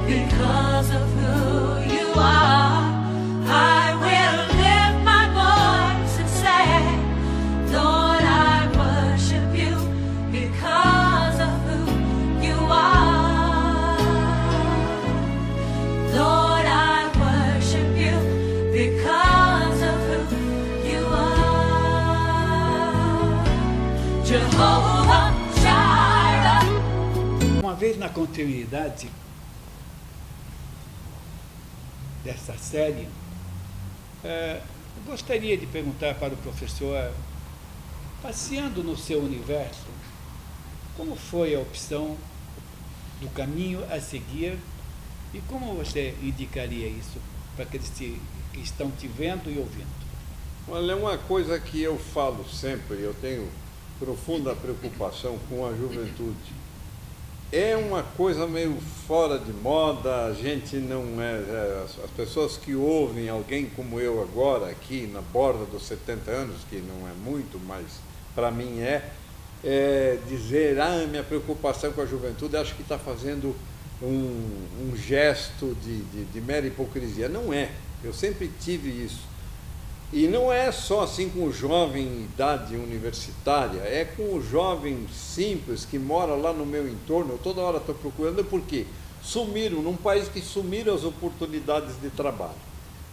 because of who you are. I will lift my voice and say, Lord, I worship you because of who you are. Lord, I worship you because of who you are. Jehovah Jireh. Uma vez na continuidade dessa série, eu gostaria de perguntar para o professor, passeando no seu universo, como foi a opção do caminho a seguir e como você indicaria isso para aqueles que estão te vendo e ouvindo? Olha, é uma coisa que eu falo sempre, eu tenho profunda preocupação com a juventude. É uma coisa meio fora de moda, a gente não as pessoas que ouvem alguém como eu agora, aqui na borda dos 70 anos, que não é muito, mas para mim dizer, minha preocupação com a juventude, acho que está fazendo um gesto de mera hipocrisia. Não é, eu sempre tive isso. E não é só assim com o jovem em idade universitária, é com o jovem simples que mora lá no meu entorno. Eu toda hora estou procurando, porque sumiram, num país que sumiram as oportunidades de trabalho,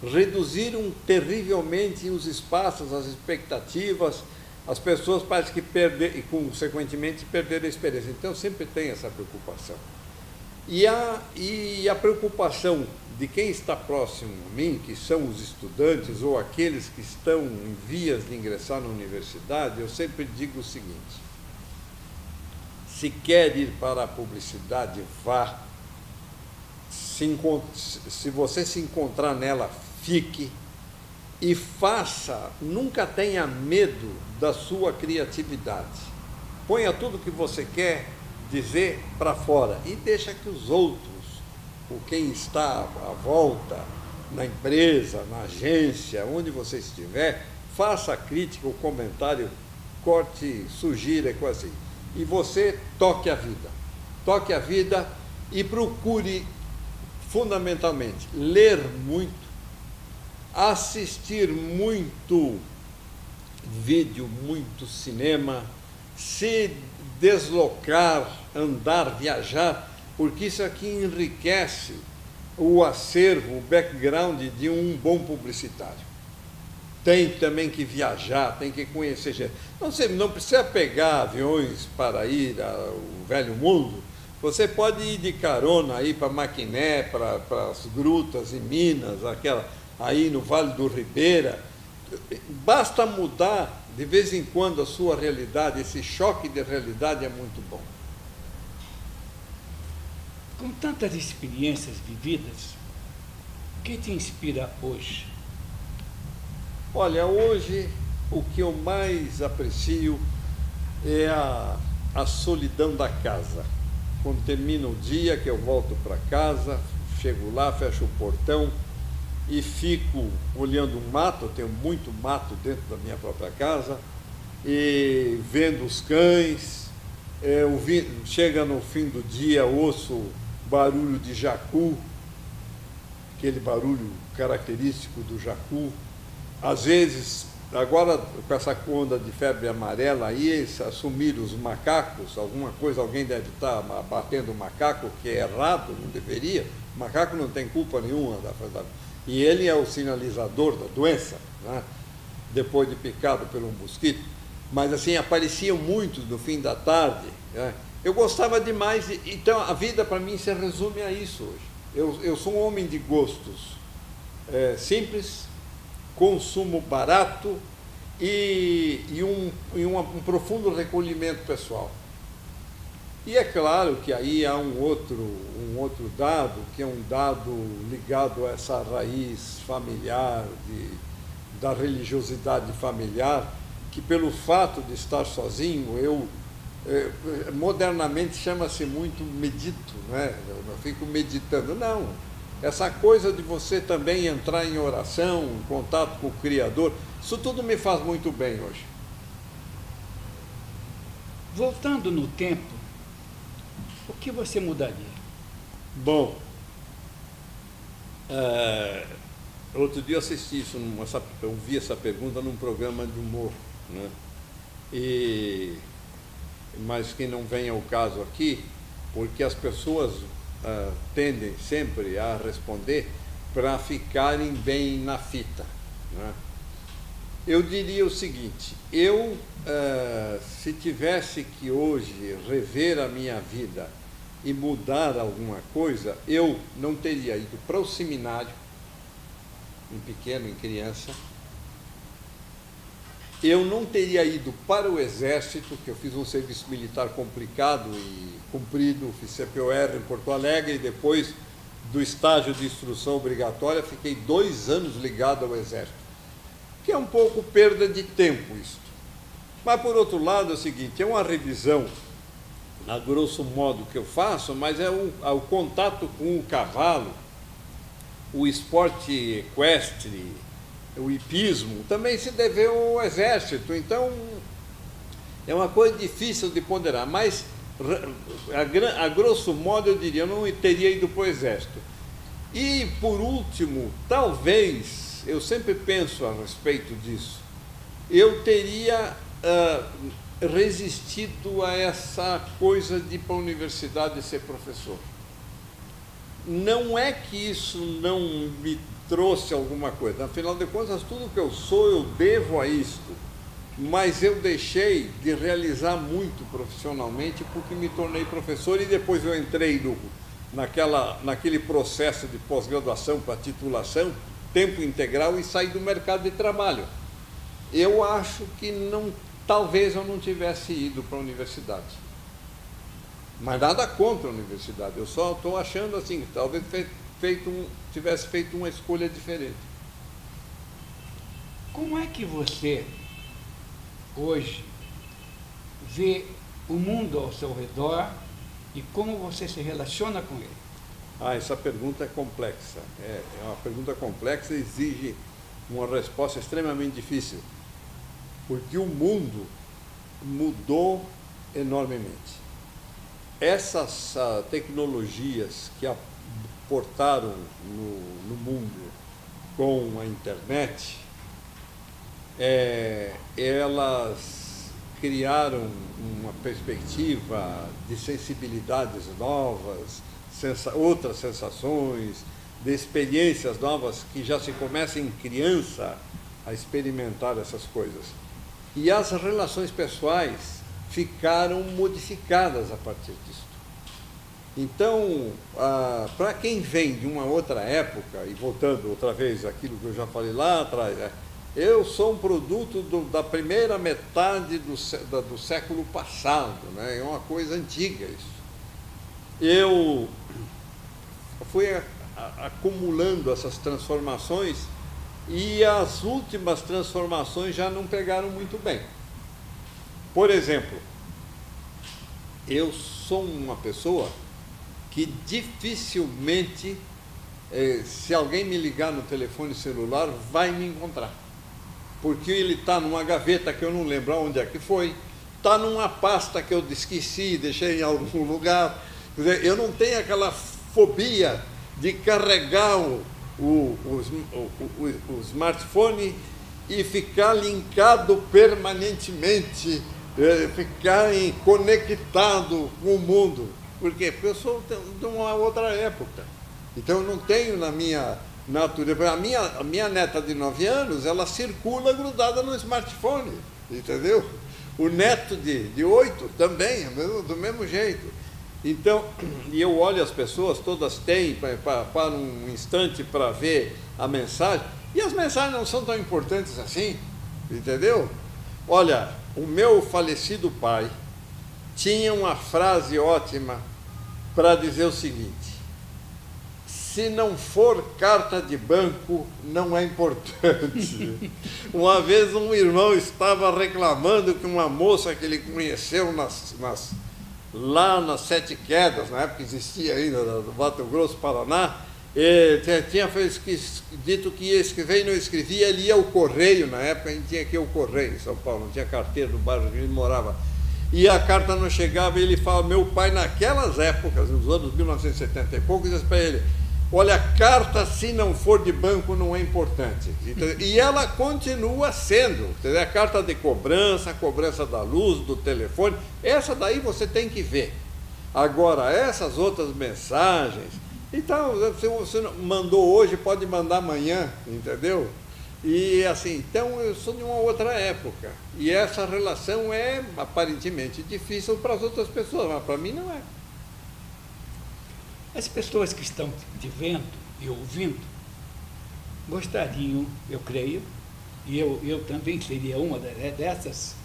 reduziram terrivelmente os espaços, as expectativas, as pessoas parecem que perderam, e consequentemente perderam a experiência. Então sempre tem essa preocupação. E a preocupação de quem está próximo a mim, que são os estudantes ou aqueles que estão em vias de ingressar na universidade, eu sempre digo o seguinte: se quer ir para a publicidade, vá. Se você se encontrar nela, fique e faça. Nunca tenha medo da sua criatividade. Ponha tudo que você quer dizer para fora e deixa que os outros, ou quem está à volta, na empresa, na agência, onde você estiver, faça a crítica, o comentário, corte, sugira, coisa assim. E você toque a vida. Toque a vida e procure, fundamentalmente, ler muito, assistir muito vídeo, muito cinema, se deslocar, andar, viajar, porque isso aqui enriquece o acervo, o background de um bom publicitário. Tem também que viajar, tem que conhecer gente. Não precisa pegar aviões para ir ao velho mundo. Você pode ir de carona aí para Maquiné, para as grutas em Minas, aí no Vale do Ribeira. Basta mudar de vez em quando a sua realidade, esse choque de realidade é muito bom. Com tantas experiências vividas, o que te inspira hoje? Olha, hoje o que eu mais aprecio é a solidão da casa. Quando termina o dia, que eu volto para casa, chego lá, fecho o portão e fico olhando o mato. Eu tenho muito mato dentro da minha própria casa, e vendo os cães. Chega no fim do dia, ouço barulho de jacu, aquele barulho característico do jacu. Às vezes, agora com essa onda de febre amarela aí, assumiram os macacos, alguém deve estar batendo o macaco, que é errado, não deveria. O macaco não tem culpa nenhuma e ele é o sinalizador da doença, né? Depois de picado pelo mosquito. Mas assim, apareciam muitos no fim da tarde, né? Eu gostava demais, então a vida para mim se resume a isso hoje. Eu sou um homem de gostos simples, consumo barato e um profundo recolhimento pessoal. E é claro que aí há um outro dado, que é um dado ligado a essa raiz familiar, da religiosidade familiar, que pelo fato de estar sozinho, modernamente chama-se muito medito, né? Eu fico meditando. Não, essa coisa de você também entrar em oração, em contato com o Criador, isso tudo me faz muito bem hoje. Voltando no tempo, o que você mudaria? Bom, Outro dia eu assisti isso, eu vi essa pergunta num programa de humor, né? Mas que não vem ao caso aqui, porque as pessoas tendem sempre a responder para ficarem bem na fita, né? Eu diria o seguinte: se tivesse que hoje rever a minha vida e mudar alguma coisa, eu não teria ido para o seminário, em pequeno, em criança. Eu não teria ido para o Exército, que eu fiz um serviço militar complicado e cumprido, fiz CPOR em Porto Alegre, e depois do estágio de instrução obrigatória, fiquei 2 anos ligado ao Exército, que é um pouco perda de tempo isso. Mas, por outro lado, é o seguinte, é uma revisão, a grosso modo, que eu faço, mas é o contato com o cavalo, o esporte equestre, o hipismo, também se deveu ao Exército. Então, é uma coisa difícil de ponderar, mas, a grosso modo, eu diria, eu não teria ido para o Exército. E, por último, talvez, eu sempre penso a respeito disso, eu teria resistido a essa coisa de ir para a universidade e ser professor. Não é que isso não me trouxe alguma coisa, afinal de contas, tudo que eu sou eu devo a isto, mas eu deixei de realizar muito profissionalmente porque me tornei professor e depois eu entrei naquele processo de pós-graduação para titulação, tempo integral, e saí do mercado de trabalho. Eu acho que talvez eu não tivesse ido para a universidade. Mas nada contra a universidade, eu só estou achando assim, talvez tivesse feito uma escolha diferente. Como é que você, hoje, vê o mundo ao seu redor e como você se relaciona com ele? Essa pergunta é complexa. É uma pergunta complexa e exige uma resposta extremamente difícil, porque o mundo mudou enormemente. Essas tecnologias que aportaram no mundo com a internet, elas criaram uma perspectiva de sensibilidades novas, outras sensações, de experiências novas que já se começa em criança a experimentar essas coisas. E as relações pessoais ficaram modificadas a partir disso. Então, para quem vem de uma outra época, e voltando outra vez àquilo que eu já falei lá atrás, eu sou um produto da primeira metade do século passado, né? É uma coisa antiga isso. Eu fui acumulando essas transformações e as últimas transformações já não pegaram muito bem. Por exemplo, eu sou uma pessoa que dificilmente, se alguém me ligar no telefone celular, vai me encontrar. Porque ele está numa gaveta que eu não lembro onde é que foi, está numa pasta que eu esqueci, deixei em algum lugar. Quer dizer, eu não tenho aquela fobia de carregar o smartphone e ficar linkado permanentemente, ficar conectado com o mundo. Por quê? Porque eu sou de uma outra época. Então eu não tenho na minha natureza. A minha neta de 9 anos, ela circula grudada no smartphone, entendeu? O neto de 8 também, do mesmo jeito. Então, e eu olho as pessoas, todas têm para um instante para ver a mensagem, e as mensagens não são tão importantes assim, entendeu? Olha, o meu falecido pai tinha uma frase ótima para dizer o seguinte: se não for carta de banco, não é importante. Uma vez um irmão estava reclamando que uma moça que ele conheceu lá nas Sete Quedas, na época existia ainda, no Mato Grosso, Paraná, tinha dito que ia escrever e não escrevia, ele ia ao correio, na época a gente tinha aqui o correio em São Paulo, não tinha carteira no bairro onde ele morava, e a carta não chegava, e ele fala, meu pai naquelas épocas, nos anos 1970 e pouco, disse para ele, Olha, a carta, se não for de banco, não é importante. E ela continua sendo. A carta de cobrança, a cobrança da luz, do telefone, essa daí você tem que ver. Agora, essas outras mensagens, então, se você mandou hoje, pode mandar amanhã, entendeu? E assim, então eu sou de uma outra época. E essa relação é aparentemente difícil para as outras pessoas, mas para mim não é. As pessoas que estão te vendo e ouvindo gostariam, eu creio, e eu também seria uma dessas,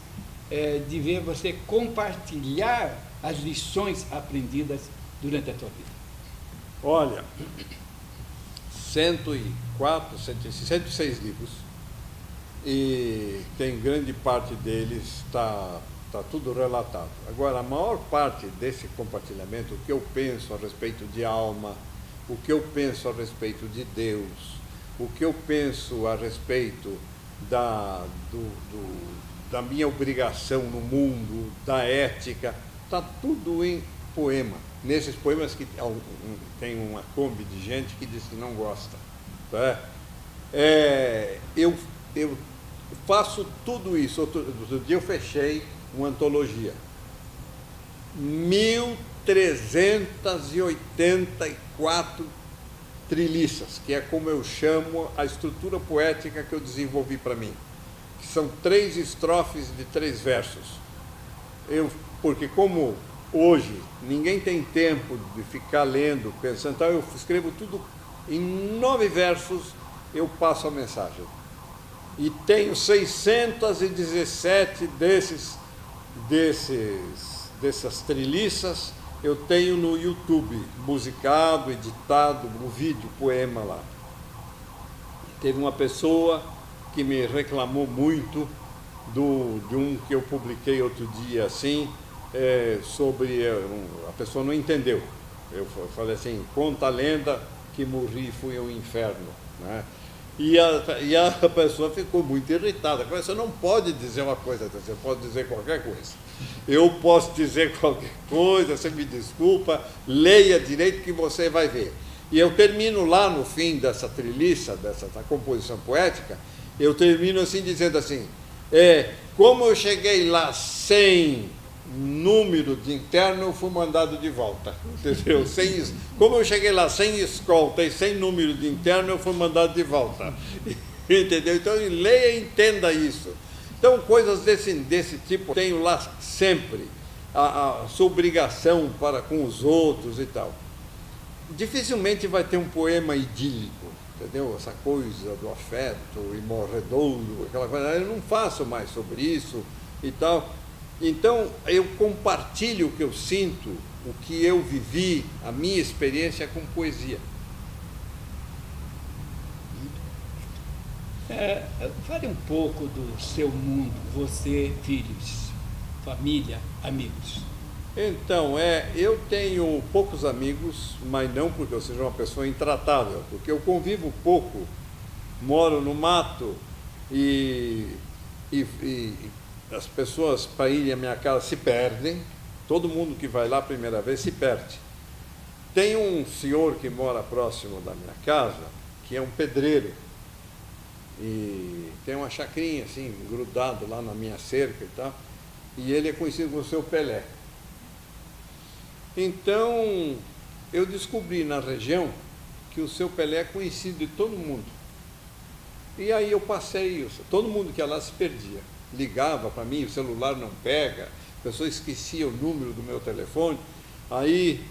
de ver você compartilhar as lições aprendidas durante a tua vida. Olha, 104, 106 livros, e tem grande parte deles está tudo relatado. Agora, a maior parte desse compartilhamento, o que eu penso a respeito de alma, o que eu penso a respeito de Deus, o que eu penso a respeito da minha obrigação no mundo, da ética, está tudo em poema. Nesses poemas que tem uma Kombi de gente que diz que não gosta. Tá? Eu faço tudo isso. Outro dia eu fechei uma antologia. 1384 triliças, que é como eu chamo a estrutura poética que eu desenvolvi para mim. Que são 3 estrofes de 3 versos. Porque como hoje ninguém tem tempo de ficar lendo, pensando, então eu escrevo tudo em 9 versos, eu passo a mensagem. E tenho 617 dessas triliças, eu tenho no YouTube, musicado, editado, o vídeo, poema lá. Teve uma pessoa que me reclamou muito de um que eu publiquei outro dia assim, sobre... a pessoa não entendeu. Eu falei assim, conta a lenda que morri e fui ao inferno, né? E a pessoa ficou muito irritada. Você não pode dizer uma coisa, você pode dizer qualquer coisa. Eu posso dizer qualquer coisa, você me desculpa, leia direito que você vai ver. E eu termino lá no fim dessa triliça, dessa composição poética, eu termino assim, dizendo assim, como eu cheguei lá sem número de interno, eu fui mandado de volta, entendeu? Como eu cheguei lá sem escolta e sem número de interno, eu fui mandado de volta, entendeu? Então, leia e entenda isso. Então, coisas desse tipo, eu tenho lá sempre a sua obrigação para com os outros e tal. Dificilmente vai ter um poema idílico, entendeu? Essa coisa do afeto e morredouro, aquela coisa, eu não faço mais sobre isso e tal. Então, eu compartilho o que eu sinto, o que eu vivi, a minha experiência com poesia. Fale um pouco do seu mundo, você, filhos, família, amigos. Então, eu tenho poucos amigos, mas não porque eu seja uma pessoa intratável, porque eu convivo pouco, moro no mato e as pessoas para irem à minha casa se perdem, todo mundo que vai lá a primeira vez se perde. Tem um senhor que mora próximo da minha casa, que é um pedreiro, e tem uma chacrinha assim, grudado lá na minha cerca e tal, e ele é conhecido como o seu Pelé. Então, eu descobri na região que o seu Pelé é conhecido de todo mundo. E aí eu passei, todo mundo que ia lá se perdia. Ligava para mim, o celular não pega, a pessoa esquecia o número do meu telefone, aí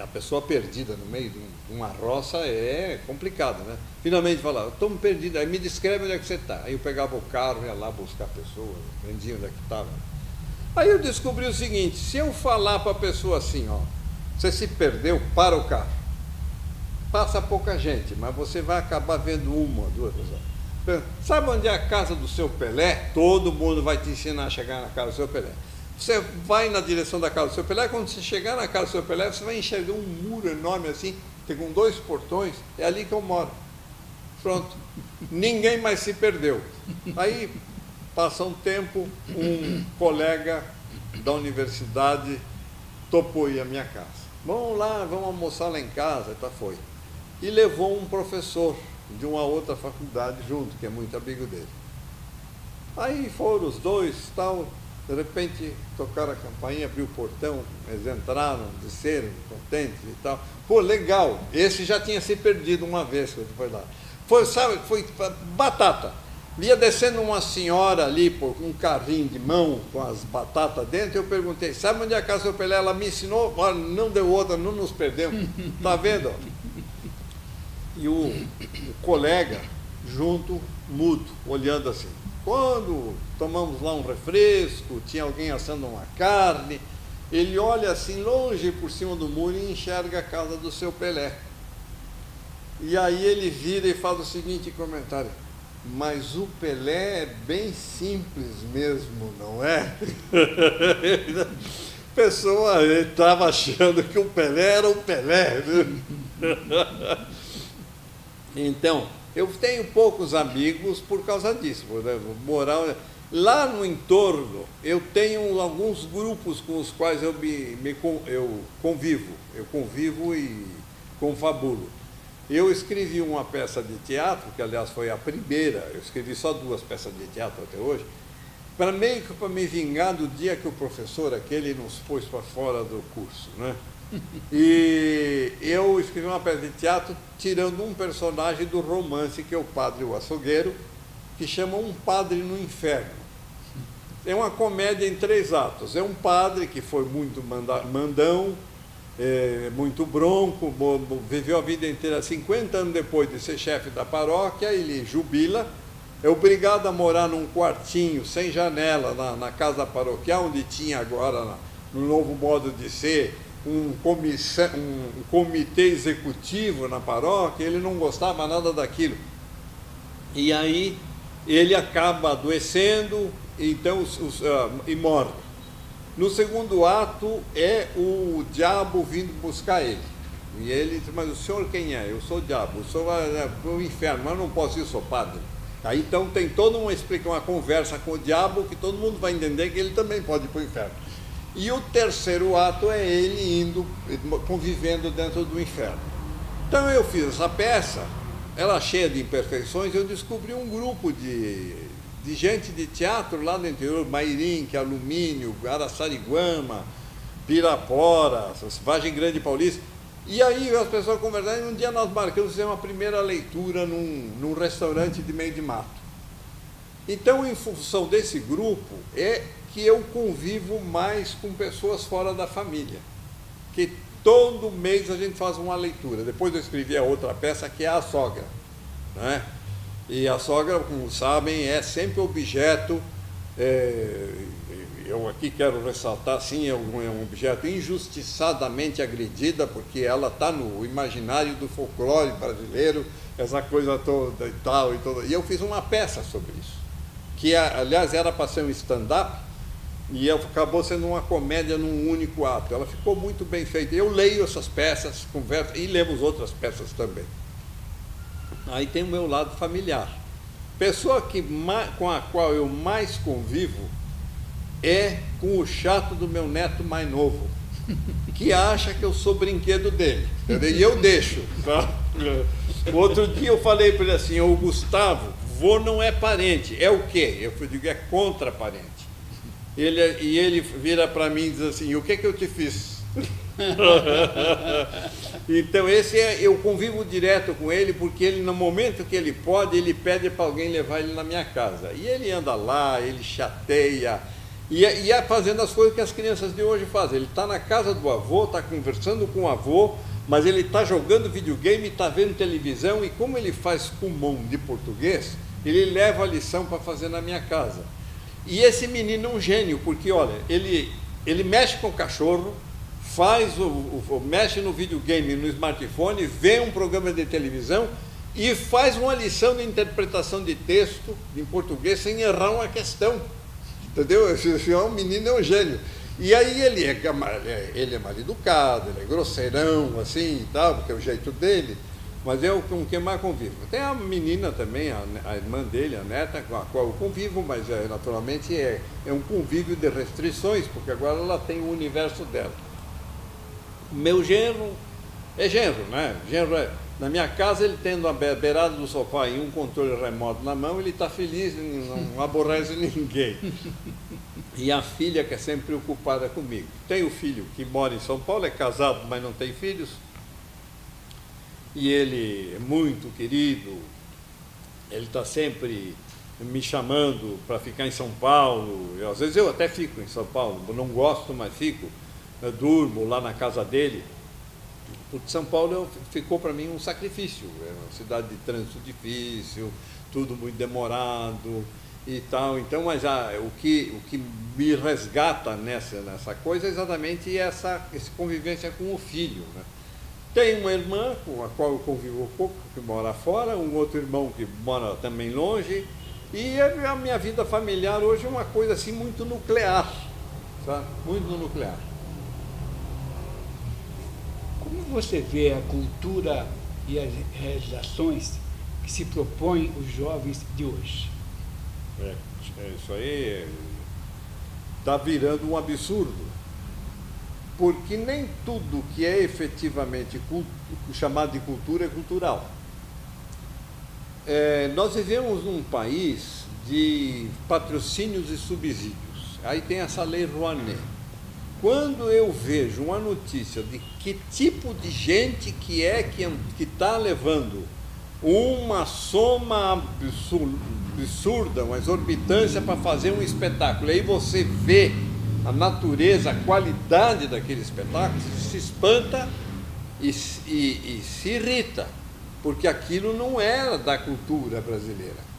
a pessoa perdida no meio de uma roça é complicado, né? Finalmente falava, estou perdido, aí me descreve onde é que você está. Aí eu pegava o carro, ia lá buscar a pessoa, aprendia onde é que estava. Aí eu descobri o seguinte, se eu falar para a pessoa assim, você se perdeu, para o carro. Passa pouca gente, mas você vai acabar vendo uma, 2 pessoas. Sabe onde é a casa do seu Pelé? Todo mundo vai te ensinar a chegar na casa do seu Pelé. Você vai na direção da casa do seu Pelé, quando você chegar na casa do seu Pelé, você vai enxergar um muro enorme assim, tem com 2 portões, é ali que eu moro. Pronto, ninguém mais se perdeu. Aí, passa um tempo, um colega da universidade topou ir à minha casa. vamos lá, vamos almoçar lá em casa, tá, foi. E levou um professor de uma outra faculdade junto, que é muito amigo dele. Aí foram os dois, tal, de repente tocaram a campainha, abriu o portão, eles entraram, desceram, contentes e tal. Pô, legal, esse já tinha se perdido uma vez quando foi lá. Foi, sabe, foi batata. Ia descendo uma senhora ali por um carrinho de mão com as batatas dentro, eu perguntei, sabe onde é a casa do seu Pelé? Ela me ensinou, olha, não deu outra, não nos perdemos. Tá vendo? E o colega junto, mudo, olhando assim. Quando tomamos lá um refresco, tinha alguém assando uma carne, ele olha assim longe por cima do muro e enxerga a casa do seu Pelé. E aí ele vira e faz o seguinte comentário: mas o Pelé é bem simples mesmo, não é? A pessoa estava achando que o Pelé era o Pelé. Então, eu tenho poucos amigos por causa disso. Moral, lá no entorno, eu tenho alguns grupos com os quais eu convivo e confabulo. Eu escrevi uma peça de teatro, que aliás foi a primeira, eu escrevi só 2 peças de teatro até hoje, para meio que para me vingar do dia que o professor aquele nos pôs para fora do curso, né? E eu escrevi uma peça de teatro tirando um personagem do romance que é o Padre o Açougueiro, que chama Um Padre no Inferno. É uma comédia em 3 atos. É um padre que foi muito mandão, muito bronco, viveu a vida inteira, 50 anos depois de ser chefe da paróquia, ele jubila, é obrigado a morar num quartinho sem janela na casa paroquial, onde tinha agora, no novo modo de ser, um comitê executivo na paróquia. Ele não gostava nada daquilo. E aí ele acaba adoecendo, então, e morre. No segundo ato é o diabo vindo buscar ele. E ele diz, mas o senhor quem é? Eu sou o diabo, o senhor vai para o inferno, mas não posso ir, eu sou padre. Aí então tem toda uma conversa com o diabo, que todo mundo vai entender que ele também pode ir para o inferno. E o terceiro ato é ele indo, convivendo dentro do inferno. Então eu fiz essa peça, ela cheia de imperfeições, eu descobri um grupo de gente de teatro lá no interior, Mairim, Alumínio, Araçariguama, Pirapora, Vargem Grande Paulista. E aí as pessoas conversaram, e um dia nós marcamos fazer uma primeira leitura num restaurante de meio de mato. Então, em função desse grupo, é que eu convivo mais com pessoas fora da família, que todo mês a gente faz uma leitura. Depois eu escrevi a outra peça, que é A Sogra, né? E a sogra, como sabem, é sempre objeto, eu aqui quero ressaltar, sim, é um objeto injustiçadamente agredida, porque ela está no imaginário do folclore brasileiro, essa coisa toda e tal, e eu fiz uma peça sobre isso, que aliás era para ser um stand-up, e acabou sendo uma comédia num único ato. Ela ficou muito bem feita. Eu leio essas peças, converso, e lemos outras peças também. Aí tem o meu lado familiar. Pessoa com a qual eu mais convivo é com o chato do meu neto mais novo, que acha que eu sou brinquedo dele. E eu deixo. Tá? Outro dia eu falei para ele assim, o Gustavo, vô não é parente. É o quê? Eu digo, é contra parente. E ele vira para mim e diz assim, o que eu te fiz? Então eu convivo direto com ele, porque ele, no momento que ele pode, ele pede para alguém levar ele na minha casa. E ele anda lá, ele chateia, e é fazendo as coisas que as crianças de hoje fazem. Ele está na casa do avô, está conversando com o avô, mas ele está jogando videogame, está vendo televisão, e como ele faz Kumon de português, ele leva a lição para fazer na minha casa. E esse menino é um gênio, porque, olha, ele mexe com o cachorro, mexe no videogame, no smartphone, vê um programa de televisão e faz uma lição de interpretação de texto em português sem errar uma questão. Entendeu? Esse menino é um gênio. E aí ele é mal educado, ele é grosseirão, assim e tal, porque é o jeito dele. Mas é com quem mais convivo. Tem a menina também, a irmã dele, a neta, com a qual eu convivo, mas naturalmente é um convívio de restrições, porque agora ela tem o universo dela. Meu genro é genro, né? Genro é, na minha casa, ele tendo a beirada do sofá e um controle remoto na mão, ele está feliz, não aborrece ninguém. E a filha que é sempre preocupada comigo. Tem o filho que mora em São Paulo, é casado, mas não tem filhos. E ele é muito querido, ele está sempre me chamando para ficar em São Paulo. Às vezes eu até fico em São Paulo, não gosto, mas fico. Eu durmo lá na casa dele. Porque São Paulo ficou para mim um sacrifício. É uma cidade de trânsito difícil, tudo muito demorado e tal. Então, mas o que me resgata nessa coisa é exatamente essa convivência com o filho, né? Tem uma irmã com a qual eu convivo pouco, que mora fora, um outro irmão que mora também longe, e a minha vida familiar hoje é uma coisa assim muito nuclear, sabe? Muito nuclear. Como você vê a cultura e as realizações que se propõem os jovens de hoje? Isso aí está virando um absurdo, porque nem tudo que é efetivamente chamado de cultura é cultural. Nós vivemos num país de patrocínios e subsídios. Aí tem essa lei Rouanet. Quando eu vejo uma notícia de que tipo de gente que está levando uma soma absurda, uma exorbitância para fazer um espetáculo, aí você vê a natureza, a qualidade daquele espetáculo, se espanta e se irrita, porque aquilo não era da cultura brasileira.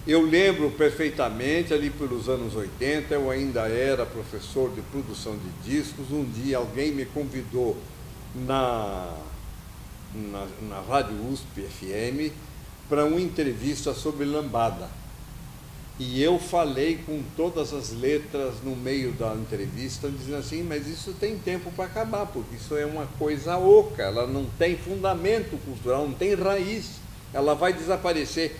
Eu lembro perfeitamente, ali pelos anos 80, eu ainda era professor de produção de discos. Um dia alguém me convidou na Rádio USP FM para uma entrevista sobre lambada. E eu falei com todas as letras no meio da entrevista, dizendo assim, mas isso tem tempo para acabar, porque isso é uma coisa oca, ela não tem fundamento cultural, não tem raiz, ela vai desaparecer.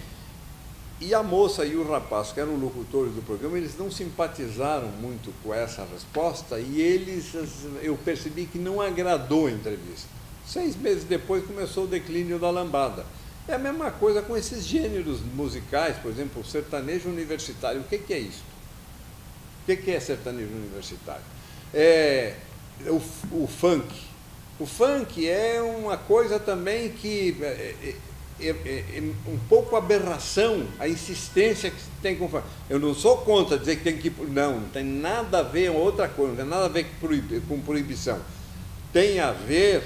E a moça e o rapaz, que eram locutores do programa, eles não simpatizaram muito com essa resposta e eu percebi que não agradou a entrevista. 6 meses depois começou o declínio da lambada. É a mesma coisa com esses gêneros musicais, por exemplo, o sertanejo universitário. O que é isso? O que é sertanejo universitário? O funk. O funk é uma coisa também que é um pouco aberração, a insistência que tem com o funk. Eu não sou contra dizer que tem que... Não tem nada a ver com outra coisa, não tem nada a ver com proibição. Tem a ver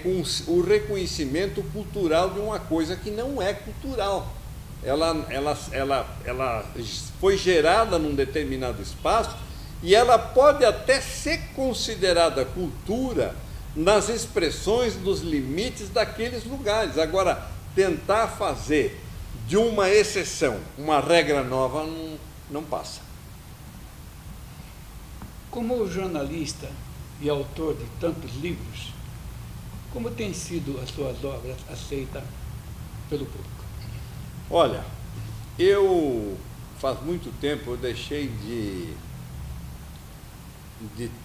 com o reconhecimento cultural de uma coisa que não é cultural. Ela foi gerada num determinado espaço e ela pode até ser considerada cultura nas expressões dos limites daqueles lugares. Agora, tentar fazer de uma exceção uma regra nova não passa. Como jornalista e autor de tantos livros, como têm sido as suas obras aceitas pelo público? Olha, faz muito tempo eu deixei de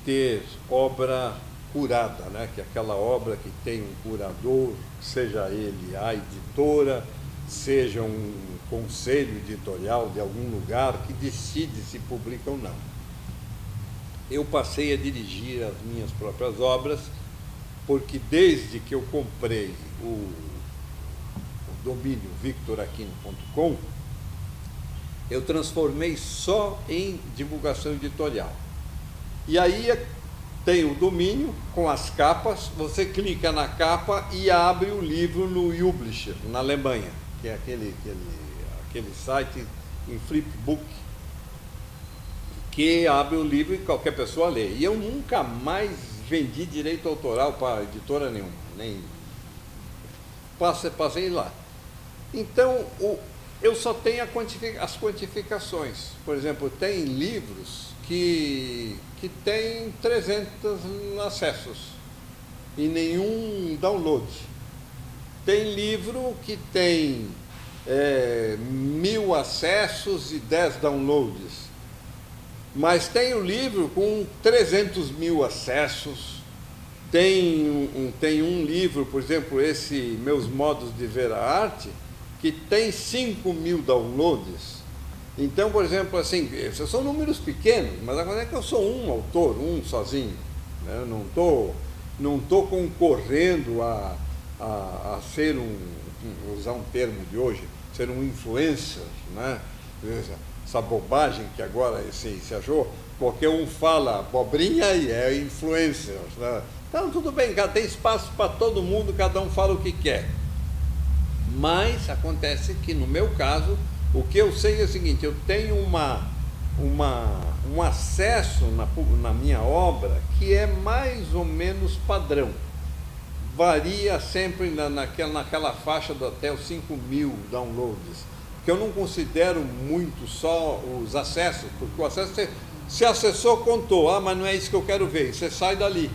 ter obra curada, né? Que é aquela obra que tem um curador, seja ele a editora, seja um conselho editorial de algum lugar que decide se publica ou não. Eu passei a dirigir as minhas próprias obras, porque desde que eu comprei o domínio victoraquino.com, eu transformei só em divulgação editorial. E aí tem o domínio com as capas, você clica na capa e abre o livro no Publisher, na Alemanha, que é aquele site em Flipbook, que abre o livro e qualquer pessoa lê. E eu nunca mais vendi direito autoral para editora nenhuma, nem passei lá. Então, eu só tenho as quantificações. Por exemplo, tem livros que tem 300 acessos e nenhum download. Tem livro que tem 1000 acessos e 10 downloads. Mas tem o livro com 300 mil acessos Tem um livro, por exemplo, esse Meus Modos de Ver a Arte, que tem 5.000 downloads. Então, por exemplo, assim, esses são números pequenos, mas agora é que eu sou um autor, um sozinho, né? Eu não tô concorrendo a ser usar um termo de hoje, ser um influencer, né? Essa bobagem que agora se achou, qualquer um fala abobrinha e é influencer, né? Então, tudo bem, tem espaço para todo mundo, cada um fala o que quer. Mas acontece que, no meu caso, o que eu sei é o seguinte: eu tenho um acesso na minha obra que é mais ou menos padrão. Varia sempre naquela faixa de até os 5.000 downloads, que eu não considero muito só os acessos, porque o acesso, se acessou, contou, mas não é isso que eu quero ver, você sai dali.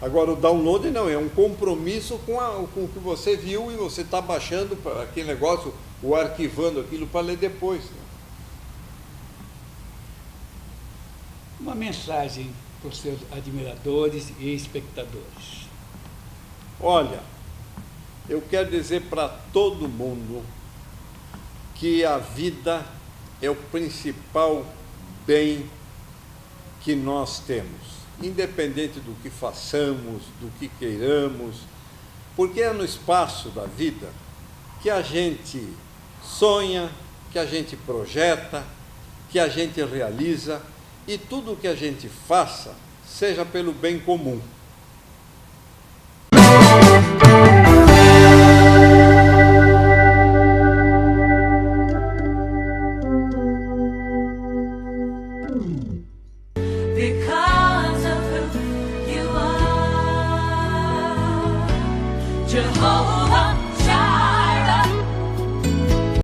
Agora, o download não, é um compromisso com o que você viu e você está baixando aquele negócio, ou arquivando aquilo para ler depois. Uma mensagem para os seus admiradores e espectadores. Olha, eu quero dizer para todo mundo que a vida é o principal bem que nós temos, independente do que façamos, do que queiramos, porque é no espaço da vida que a gente sonha, que a gente projeta, que a gente realiza, e tudo que a gente faça seja pelo bem comum. Because of who you are, Jehovah.